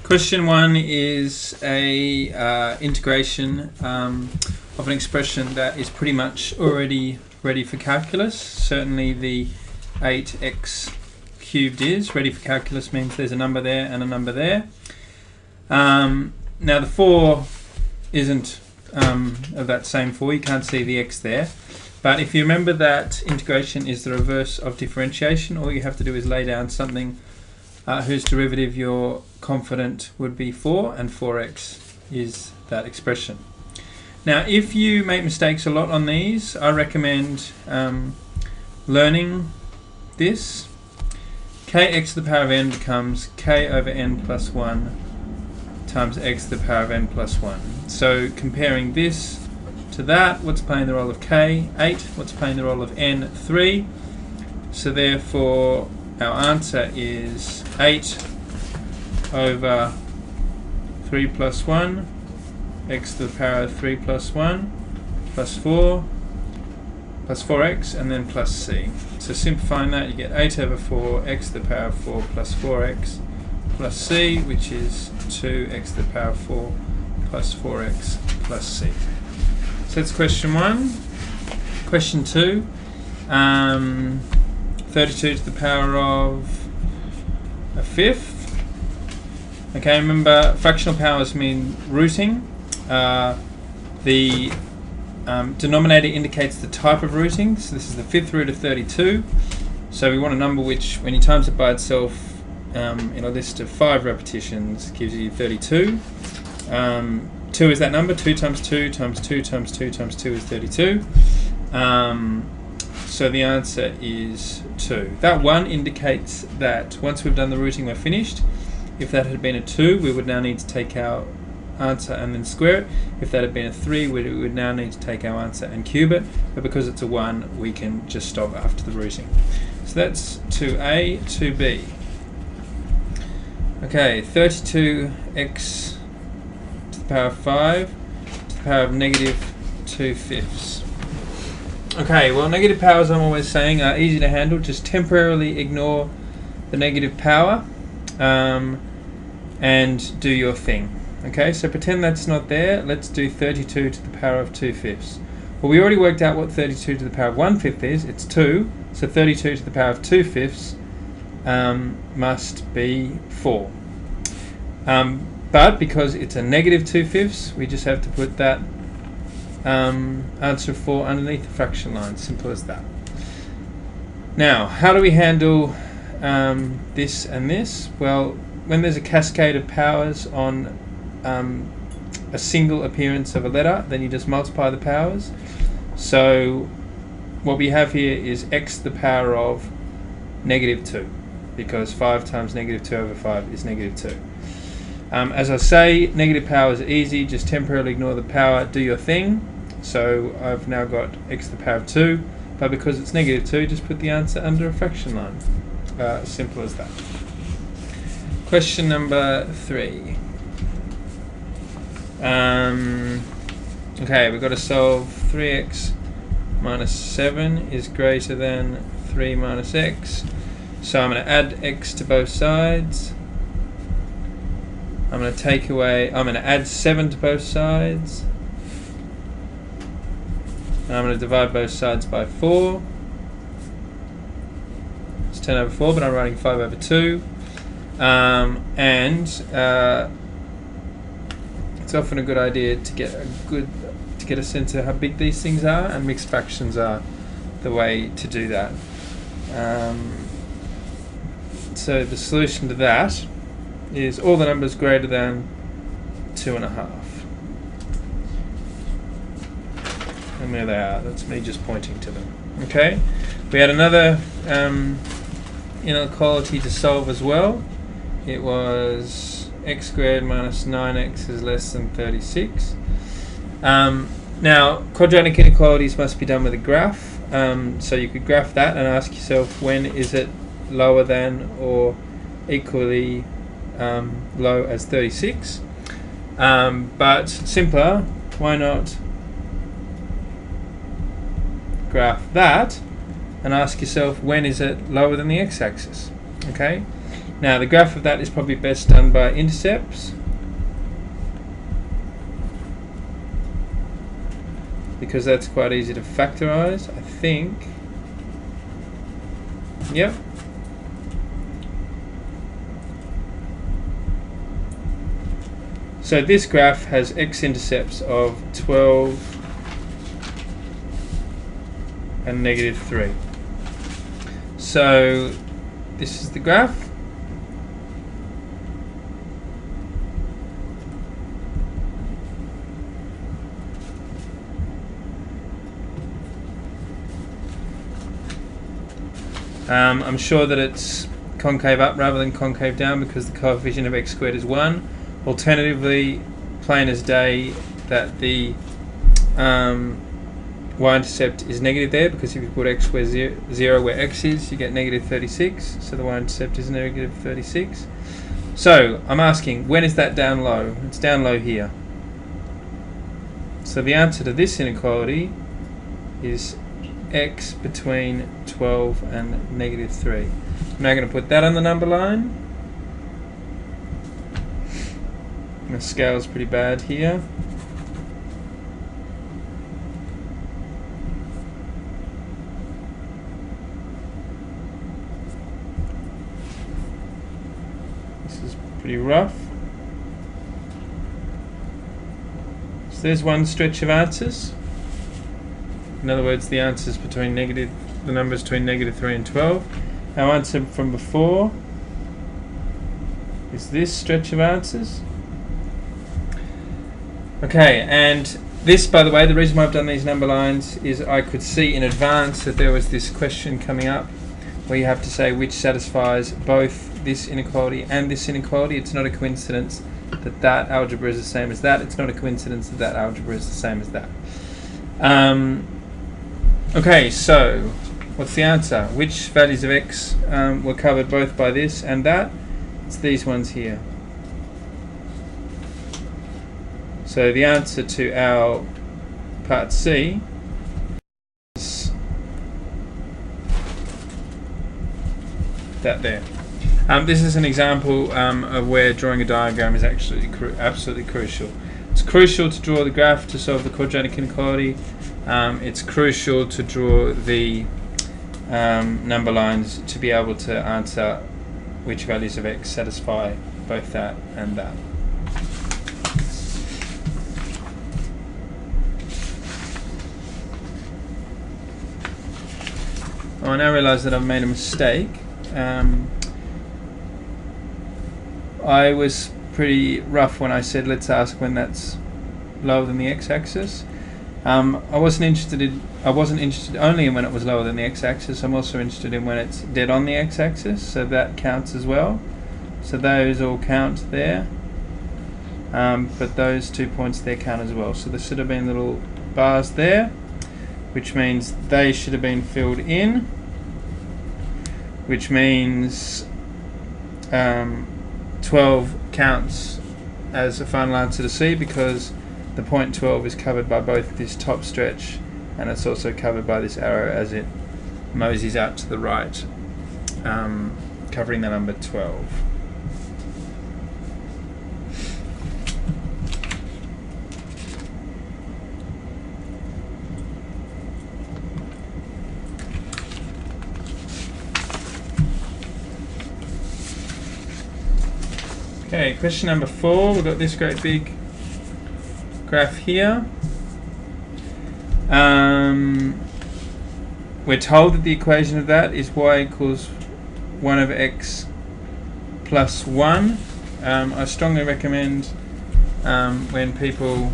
Question 1 is a integration of an expression that is pretty much already ready for calculus. Certainly the 8x cubed is. Ready for calculus means there's a number there and a number there. Now the 4 isn't of that same 4, you can't see the x there. But if you remember that integration is the reverse of differentiation, all you have to do is lay down something whose derivative you're confident would be 4, and 4x is that expression. Now if you make mistakes a lot on these, I recommend learning this. Kx to the power of n becomes k over n plus 1 times x to the power of n plus 1. So comparing this to that, what's playing the role of k? 8. What's playing the role of n? 3. So therefore our answer is 8 over 3 plus 1 x to the power of 3 plus 1 plus 4 plus 4x and then plus c. So simplifying that, you get 8 over 4 x to the power of 4 plus 4x plus c, which is 2x to the power of 4 plus 4x plus c. So that's question 1. Question 2, 32 to the power of a fifth. Okay, remember fractional powers mean rooting. The denominator indicates the type of rooting, so this is the fifth root of 32. So we want a number which, when you times it by itself in a list of 5 repetitions, gives you 32. 2 is that number. 2 times 2 times 2 times 2 times 2 is 32. So the answer is 2. That 1 indicates that once we've done the rooting, we're finished. If that had been a 2, we would now need to take our answer and then square it. If that had been a 3, we would now need to take our answer and cube it. But because it's a 1, we can just stop after the rooting. So that's 2a, 2b. Okay, 32x to the power of 5 to the power of negative 2/5. Okay, well, negative powers, I'm always saying, are easy to handle. Just temporarily ignore the negative power and do your thing. Okay, so pretend that's not there. Let's do 32 to the power of 2/5. Well, we already worked out what 32 to the power of 1/5 is. It's 2. So 32 to the power of 2/5 must be 4. But because it's a negative 2/5, we just have to put that answer 4 underneath the fraction line. Simple as that. Now, how do we handle this and this? Well, when there's a cascade of powers on a single appearance of a letter, then you just multiply the powers. So what we have here is x to the power of negative 2, because 5 times negative 2 over 5 is negative 2. As I say, negative powers are easy. Just temporarily ignore the power, do your thing. So I've now got x to the power of 2, but because it's negative 2, just put the answer under a fraction line. Simple as that. Question number 3. Okay, we've got to solve 3x minus 7 is greater than 3 minus x. So I'm going to add x to both sides. I'm going to add 7 to both sides. And I'm going to divide both sides by 4. It's 10 over 4, but I'm writing 5 over 2. It's often a good idea to get a sense of how big these things are, and mixed fractions are the way to do that. So the solution to that is all the numbers greater than 2.5. And there they are. That's me just pointing to them. Okay. We had another inequality to solve as well. It was x squared minus 9x is less than 36. Now, quadratic inequalities must be done with a graph. So you could graph that and ask yourself, when is it lower than or equally low as 36? But simpler, why not graph that and ask yourself, when is it lower than the x-axis? Okay, Now the graph of that is probably best done by Intercepts, because that's quite easy to factorize, I think. Yep. So this graph has x-intercepts of 12 and -3. So this is the graph. I'm sure that it's concave up rather than concave down because the coefficient of x squared is 1. Alternatively, plain as day that the y-intercept is negative there, because if you put x where 0 where x is, you get -36, so the y-intercept is -36. So I'm asking, when is that down low? It's down low here. So the answer to this inequality is x between 12 and -3. I'm now going to put that on the number line. The scale is pretty bad here. This is pretty rough. So there's one stretch of answers. In other words, the answers between the numbers between -3 and 12. Our answer from before is this stretch of answers. Okay, and this, by the way, the reason why I've done these number lines is I could see in advance that there was this question coming up where you have to say which satisfies both this inequality and this inequality. It's not a coincidence that that algebra is the same as that. It's not a coincidence that that algebra is the same as that. Okay, so what's the answer? Which values of x were covered both by this and that? It's these ones here. So the answer to our part C is that there. This is an example of where drawing a diagram is actually absolutely crucial. It's crucial to draw the graph to solve the quadratic inequality. It's crucial to draw the number lines to be able to answer which values of x satisfy both that and that. I now realise that I've made a mistake. I was pretty rough when I said let's ask when that's lower than the x-axis. I wasn't interested only in when it was lower than the x-axis. I'm also interested in when it's dead on the x-axis, so that counts as well. So those all count there, but those 2 points there count as well. So there should have been little bars there, which means they should have been filled in, which means 12 counts as a final answer to C, because the point 12 is covered by both this top stretch and it's also covered by this arrow as it moseys out to the right, covering the number 12. Okay, question number 4. We've got this great big graph here. We're told that the equation of that is y equals 1 over x plus 1. I strongly recommend when people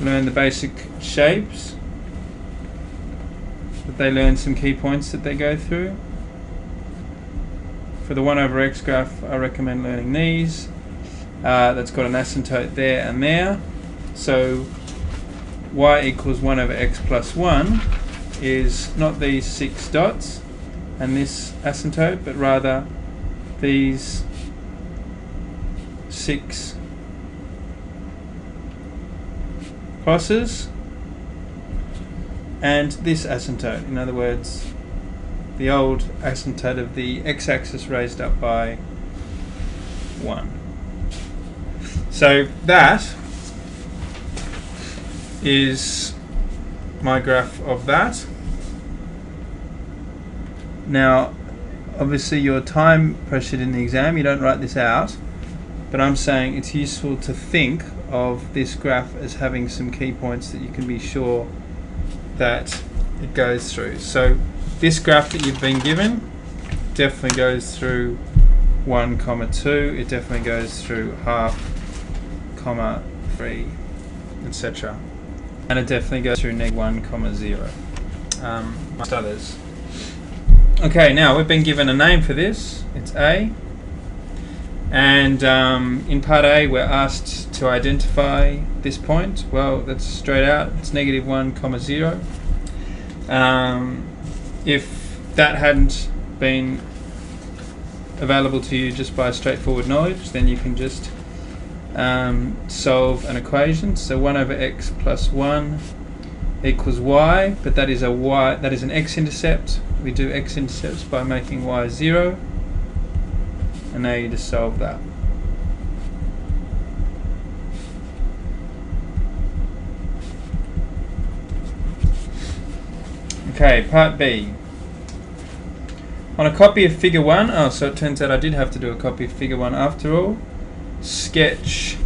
learn the basic shapes that they learn some key points that they go through. For the 1 over x graph, I recommend learning these. That's got an asymptote there and there. So y equals 1 over x plus 1 is not these 6 dots and this asymptote, but rather these 6 crosses and this asymptote. In other words, the old asymptote of the x-axis raised up by 1. So that is my graph of that. Now, obviously you're time pressured in the exam, you don't write this out, but I'm saying it's useful to think of this graph as having some key points that you can be sure that it goes through. So this graph that you've been given definitely goes through 1, 2, it definitely goes through half, 3, etc. And it definitely goes through -1, 0, amongst others. Okay, now we've been given a name for this, it's A, and in part A we're asked to identify this point. Well, that's straight out, it's -1, 0. If that hadn't been available to you just by straightforward knowledge, then you can just solve an equation. So 1 over x plus 1 equals y, but that is a y, that is an x-intercept. We do x-intercepts by making y 0, and now you just solve that. Okay, part B. On a copy of figure 1, oh, so it turns out I did have to do a copy of figure 1 after all. Sketch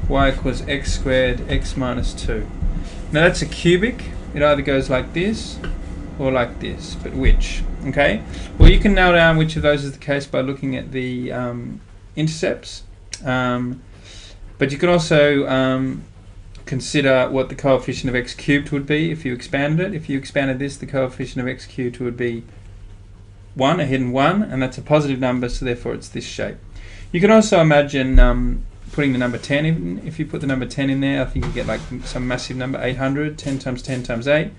y equals x squared, x minus 2. Now that's a cubic. It either goes like this or like this, but which? Okay. Well, you can nail down which of those is the case by looking at the intercepts. But you can also consider what the coefficient of x cubed would be if you expanded it. If you expanded this, the coefficient of x cubed would be 1, a hidden 1, and that's a positive number, so therefore it's this shape. You can also imagine putting the number 10 in. If you put the number 10 in there, I think you get like some massive number, 800, 10 times 10 times 8.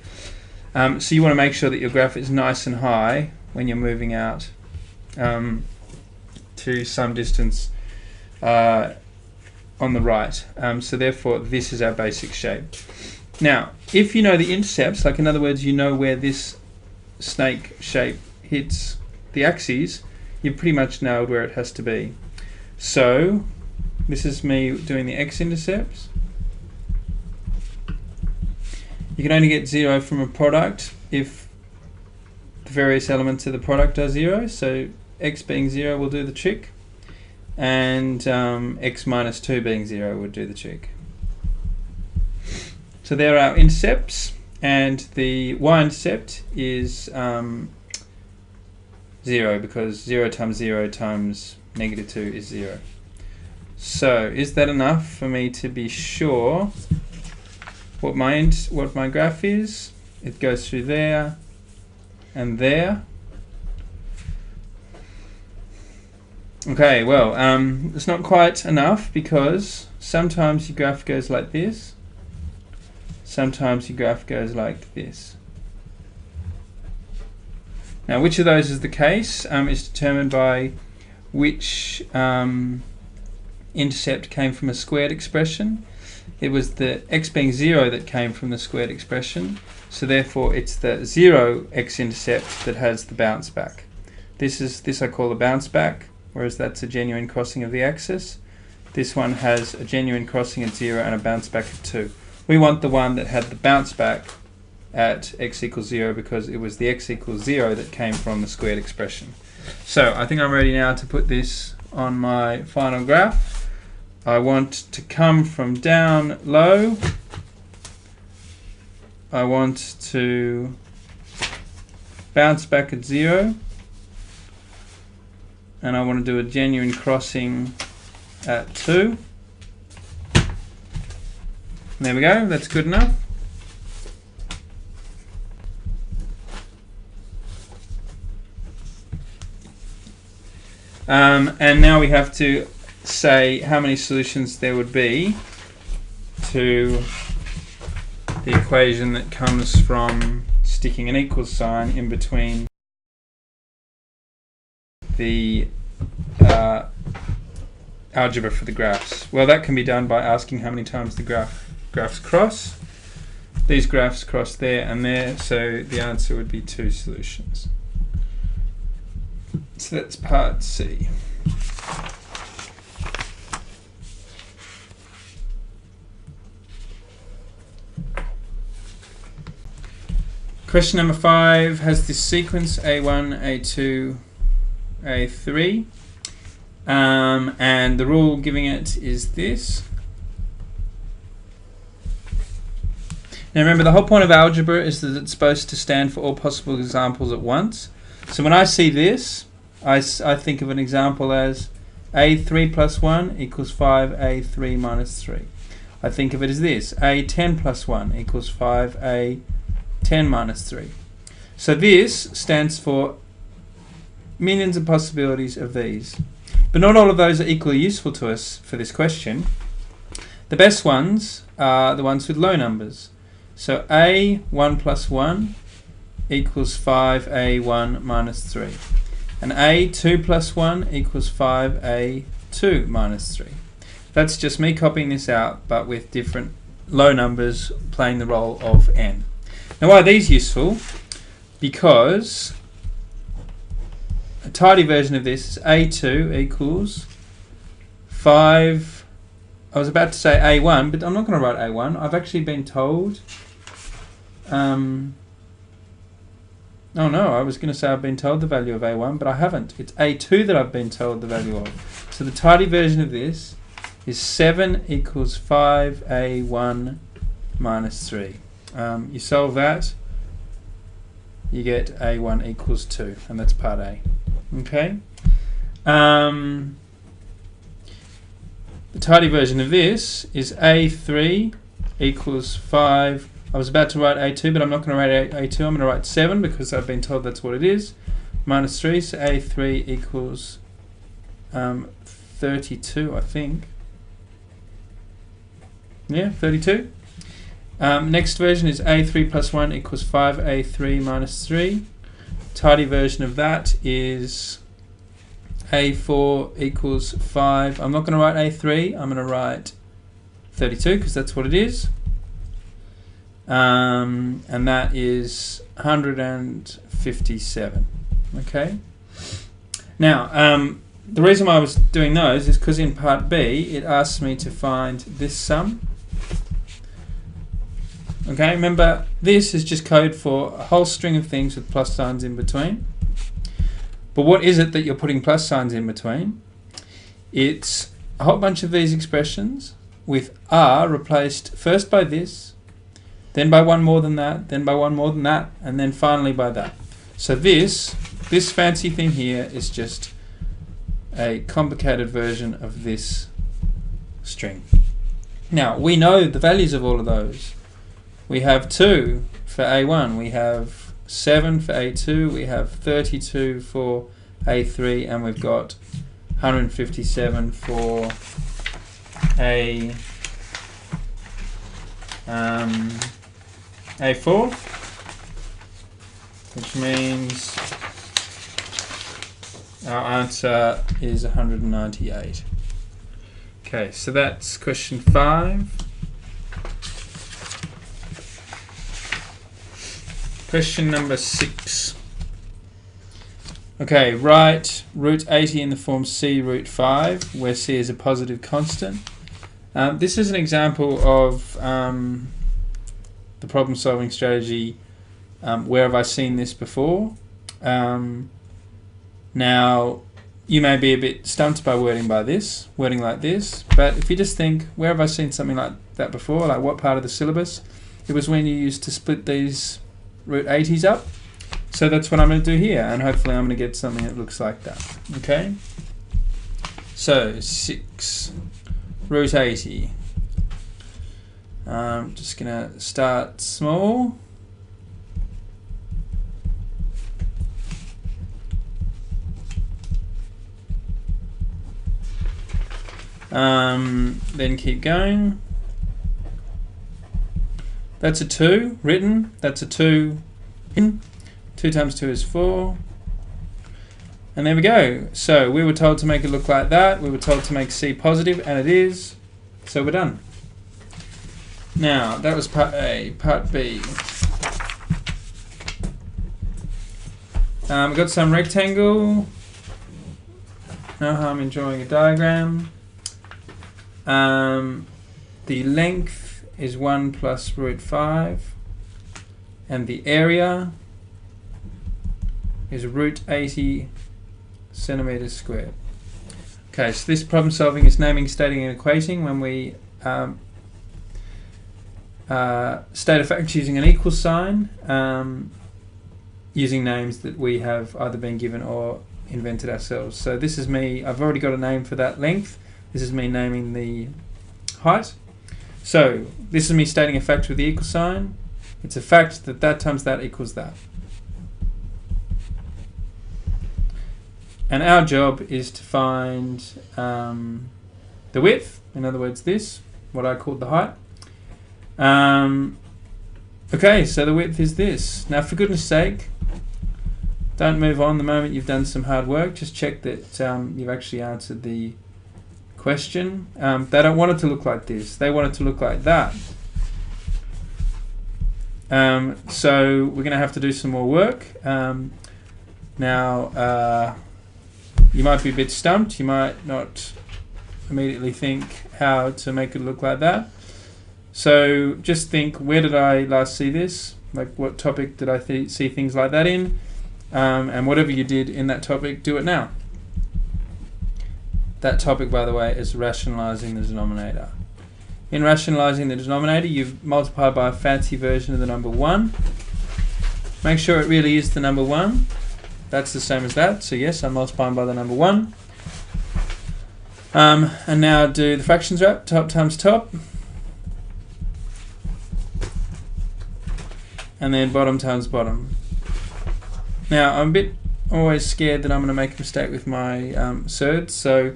So you want to make sure that your graph is nice and high when you're moving out to some distance on the right. So therefore this is our basic shape. Now, if you know the intercepts, like in other words, you know where this snake shape hits the axes, you've pretty much nailed where it has to be. So this is me doing the x-intercepts. You can only get 0 from a product if the various elements of the product are 0. So x being 0 will do the trick, and x minus 2 being 0 would do the trick. So there are our intercepts, and the y-intercept is 0 because 0 times 0 times -2 is 0. So is that enough for me to be sure what my graph is? It goes through there and there. Okay, well, it's not quite enough because sometimes your graph goes like this, sometimes your graph goes like this. Now, which of those is the case is determined by which intercept came from a squared expression. It was the x being 0 that came from the squared expression, so therefore it's the 0 x-intercept that has the bounce back. This I call the bounce back, whereas that's a genuine crossing of the axis. This one has a genuine crossing at 0 and a bounce back at 2. We want the one that had the bounce back at x equals 0 because it was the x equals 0 that came from the squared expression. So I think I'm ready now to put this on my final graph. I want to come from down low. I want to bounce back at 0. And I want to do a genuine crossing at 2. There we go, that's good enough. And now we have to say how many solutions there would be to the equation that comes from sticking an equals sign in between the algebra for the graphs. Well, that can be done by asking how many times the graphs cross. these graphs cross there and there, so the answer would be 2 solutions. So that's part C. Question number 5 has this sequence A1, A2, A3, and the rule giving it is this. Now remember, the whole point of algebra is that it's supposed to stand for all possible examples at once. So when I see this, I think of an example as A3 plus 1 equals 5A3 minus 3. I think of it as this, A10 plus 1 equals 5A10 minus 3. So this stands for millions of possibilities of these. But not all of those are equally useful to us for this question. The best ones are the ones with low numbers. So A1 plus 1 equals 5A1 minus 3. And A2 plus 1 equals 5A2 minus 3. That's just me copying this out, but with different low numbers playing the role of n. Now why are these useful? Because a tidy version of this is A2 equals 5, I was about to say A1, but I'm not going to write A1. I've actually been told, oh no, I was going to say I've been told the value of A1, but I haven't. It's A2 that I've been told the value of. So the tidy version of this is 7 equals 5A1 minus 3. You solve that, you get A1 equals 2, and that's part A. Okay. The tidy version of this is A3 equals 5. I was about to write A2, but I'm not going to write A2. I'm going to write 7 because I've been told that's what it is. Minus 3, so A3 equals 32, I think. Yeah, 32. Next version is A3 plus 1 equals 5A3 minus 3. Tidy version of that is A4 equals 5. I'm not going to write A3, I'm going to write 32 because that's what it is. And that is 157. Okay. Now, the reason why I was doing those is because in part B it asks me to find this sum. Okay, remember this is just code for a whole string of things with plus signs in between. But what is it that you're putting plus signs in between? It's a whole bunch of these expressions with r replaced first by this, then by one more than that, then by one more than that, and then finally by that. So this fancy thing here is just a complicated version of this string. Now, we know the values of all of those. We have 2 for A1, we have 7 for A2, we have 32 for A3, and we've got 157 for A4, which means our answer is 198. Okay, so that's question 5. Question number 6. Okay, write root 80 in the form c root 5, where c is a positive constant. This is an example of the problem solving strategy, where have I seen this before? Now, you may be a bit stumped by wording like this, but if you just think, where have I seen something like that before? Like what part of the syllabus? It was when you used to split these root 80s up. So that's what I'm going to do here, and hopefully I'm going to get something that looks like that. Okay? So 6 root 80. Just going to start small. Then keep going. That's a 2 written. That's a 2 in. 2 times 2 is 4. And there we go. So we were told to make it look like that. We were told to make C positive, and it is. So we're done. Now, that was part A. Part B. We've got some rectangle. No harm in drawing a diagram. The length is 1 plus root 5. And the area is root 80 centimeters squared. Okay, so this problem solving is naming, stating, and equating. When we state a fact using an equal sign, using names that we have either been given or invented ourselves. So this is me, I've already got a name for that length. This is me naming the height. So this is me stating a fact with the equal sign. It's a fact that that times that equals that. And our job is to find the width, in other words this, what I called the height. Okay, so the width is this. Now for goodness sake, don't move on the moment you've done some hard work. Just check that you've actually answered the question. They don't want it to look like this. They want it to look like that. So we're going to have to do some more work. Now, you might be a bit stumped. You might not immediately think how to make it look like that. So just think, where did I last see this? Like, what topic did I see things like that in? And whatever you did in that topic, do it now. That topic, by the way, is rationalizing the denominator. In rationalizing the denominator, you've multiplied by a fancy version of the number 1. Make sure it really is the number 1. That's the same as that. So yes, I'm multiplying by the number 1. And now do the fractions wrap, top times top. And then bottom times bottom. Now, I'm a bit always scared that I'm going to make a mistake with my surds, so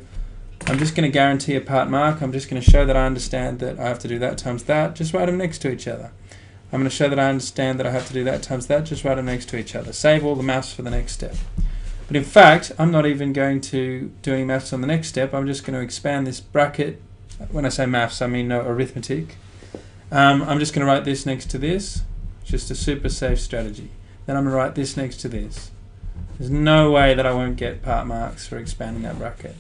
I'm just going to guarantee a part mark. I'm just going to show that I understand that I have to do that times that. Just write them next to each other. I'm going to show that I understand that I have to do that times that. Just write them next to each other. Save all the maths for the next step. But in fact, I'm not even going to do any maths on the next step. I'm just going to expand this bracket. When I say maths, I mean no arithmetic. I'm just going to write this next to this. Just a super safe strategy. Then I'm going to write this next to this. There's no way that I won't get part marks for expanding that bracket.